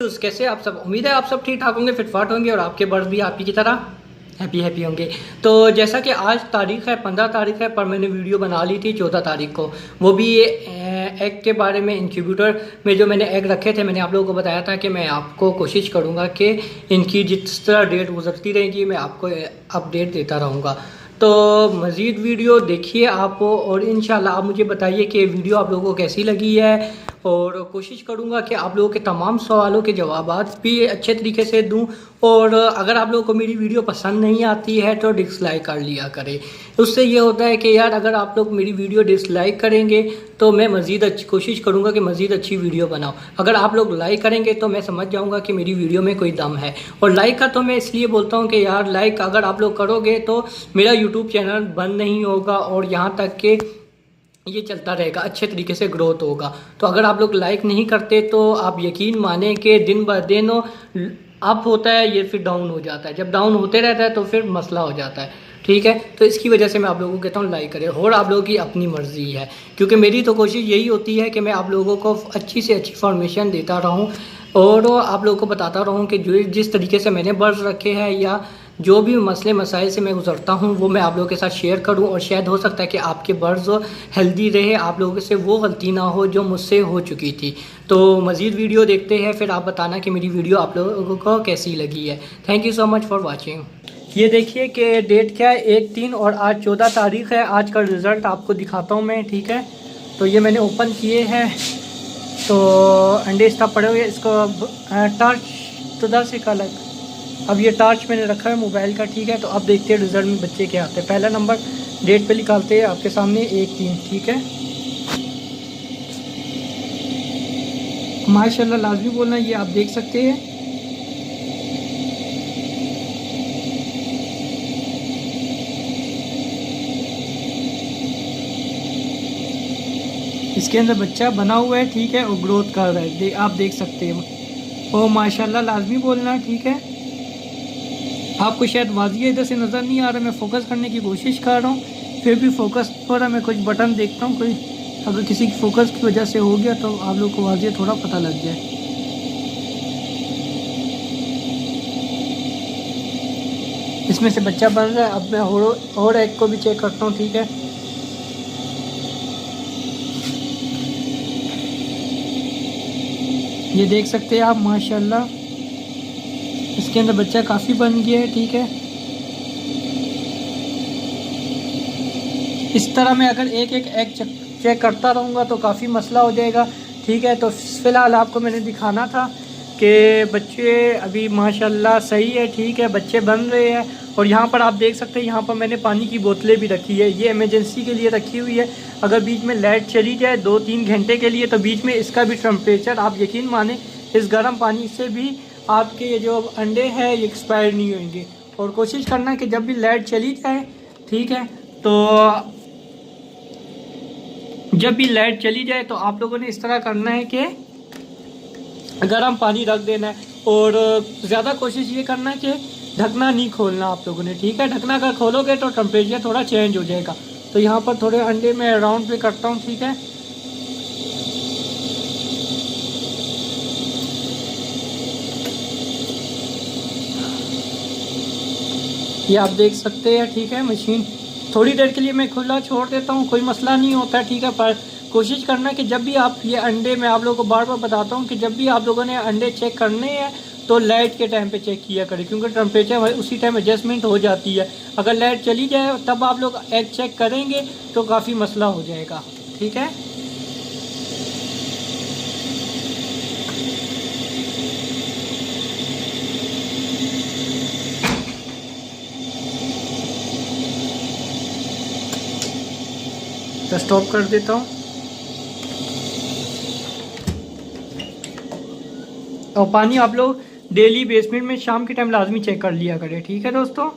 कैसे आप सब, उम्मीद है आप सब ठीक ठाक होंगे, फिटफाट होंगे और आपके बर्ड भी आप ही की तरह हैप्पी होंगे। तो जैसा कि आज तारीख है 15 तारीख है, पर मैंने वीडियो बना ली थी 14 तारीख को। वो भी ये एग के बारे में, इंक्यूबेटर में जो मैंने एग रखे थे, मैंने आप लोगों को बताया था कि मैं आपको कोशिश करूँगा कि इनकी जिस तरह डेट गुजरती रहेगी मैं आपको अपडेट देता रहूँगा। तो मज़ीद वीडियो देखिए आप, और इंशाल्लाह आप मुझे बताइए कि वीडियो आप लोगों को कैसी लगी है, और कोशिश करूँगा कि आप लोगों के तमाम सवालों के जवाबात भी अच्छे तरीके से दूं। और अगर आप लोगों को मेरी वीडियो पसंद नहीं आती है तो डिसलाइक कर लिया करें। उससे ये होता है कि यार अगर आप लोग मेरी वीडियो डिसलाइक करेंगे तो मैं मज़ीद अच्छी कोशिश करूँगा कि मज़ीद अच्छी वीडियो बनाऊँ। अगर आप लोग लाइक करेंगे तो मैं समझ जाऊँगा कि मेरी वीडियो में कोई दम है। और लाइक का तो मैं इसलिए बोलता हूँ कि यार लाइक अगर आप लोग करोगे तो मेरा यूट्यूब चैनल बंद नहीं होगा और यहाँ तक कि ये चलता रहेगा, अच्छे तरीके से ग्रोथ होगा। तो अगर आप लोग लाइक नहीं करते तो आप यकीन माने कि दिन ब दिन अप होता है, ये फिर डाउन हो जाता है। जब डाउन होते रहता है तो फिर मसला हो जाता है, ठीक है। तो इसकी वजह से मैं आप लोगों को कहता हूँ लाइक करें, और आप लोगों की अपनी मर्ज़ी है, क्योंकि मेरी तो कोशिश यही होती है कि मैं आप लोगों को अच्छी से अच्छी इन्फॉर्मेशन देता रहूँ और आप लोगों को बताता रहूँ कि जो जिस तरीके से मैंने बर्ड्स रखे हैं या जो भी मसले मसाइल से मैं गुजरता हूँ वो मैं आप लोगों के साथ शेयर करूँ, और शायद हो सकता है कि आपके बर्ड्स हेल्दी रहे, आप लोगों से वो गलती ना हो जो मुझसे हो चुकी थी। तो मज़ीद वीडियो देखते हैं, फिर आप बताना कि मेरी वीडियो आप लोगों को कैसी लगी है। Thank you so much for watching. ये देखिए कि डेट क्या है, 1/3 और आज 14 तारीख़ है। आज का रिज़ल्ट आपको दिखाता हूँ मैं, ठीक है। तो ये मैंने ओपन किए हैं, तो अंडे इस तरह पड़े हुए, इसको टॉर्च तो 10 एक अलग, अब ये टॉर्च मैंने रखा है मोबाइल का, ठीक है। तो अब देखते हैं रिज़ल्ट में बच्चे क्या आते हैं। पहला नंबर डेट पे निकालते हैं आपके सामने 1/3, ठीक है। माशाल्लाह लाजमी बोलना, ये आप देख सकते हैं। इसके अंदर बच्चा बना हुआ है, ठीक है, और ग्रोथ कर रहा है, आप देख सकते हैं। ओ माशाल्लाह लाजमी बोलना, ठीक है। आपको शायद वाज़िह इधर से नज़र नहीं आ रहा, मैं फ़ोकस करने की कोशिश कर रहा हूँ, फिर भी फ़ोकस हो रहा। मैं कुछ बटन देखता हूँ, कोई अगर किसी की फ़ोकस की वजह से हो गया तो आप लोग को वाज़िह थोड़ा पता लग जाए। इसमें से बच्चा बन रहा है। अब मैं और एक को भी चेक करता हूँ, ठीक है। ये देख सकते हैं आप माशाल्लाह, इसके अंदर बच्चा काफ़ी बन गया है, ठीक है। इस तरह मैं अगर एक एग चेक करता रहूँगा तो काफ़ी मसला हो जाएगा, ठीक है। तो फ़िलहाल आपको मैंने दिखाना था कि बच्चे अभी माशाल्लाह सही है, ठीक है, बच्चे बन रहे हैं। और यहाँ पर आप देख सकते हैं, यहाँ पर मैंने पानी की बोतलें भी रखी है, ये इमरजेंसी के लिए रखी हुई है। अगर बीच में लाइट चली जाए 2-3 घंटे के लिए तो बीच में इसका भी टेम्परेचर, आप यकीन माने इस गर्म पानी से भी आपके ये जो अंडे हैं ये एक्सपायर नहीं होंगे। और कोशिश करना कि जब भी लाइट चली जाए, ठीक है, तो जब भी लाइट चली जाए तो आप लोगों ने इस तरह करना है कि गर्म पानी रख देना है। और ज़्यादा कोशिश ये करना है कि ढकना नहीं खोलना आप लोगों ने, ठीक है। ढकना अगर खोलोगे तो टेम्परेचर थोड़ा चेंज हो जाएगा। तो यहाँ पर थोड़े अंडे मैं राउंड पे करता हूँ, ठीक है। ये आप देख सकते हैं, ठीक है। मशीन थोड़ी देर के लिए मैं खुला छोड़ देता हूँ, कोई मसला नहीं होता, ठीक है। पर कोशिश करना कि जब भी आप ये अंडे, मैं आप लोगों को बार बार बताता हूँ कि जब भी आप लोगों ने अंडे चेक करने हैं तो लाइट के टाइम पे चेक किया करें, क्योंकि टेम्परेचर उसी टाइम एडजस्टमेंट हो जाती है। अगर लाइट चली जाए तब आप लोग एग चेक करेंगे तो काफ़ी मसला हो जाएगा, ठीक है। तो स्टॉप कर देता हूँ। और पानी आप लोग डेली बेसमेंट में शाम के टाइम लाजमी चेक कर लिया करें, ठीक है दोस्तों।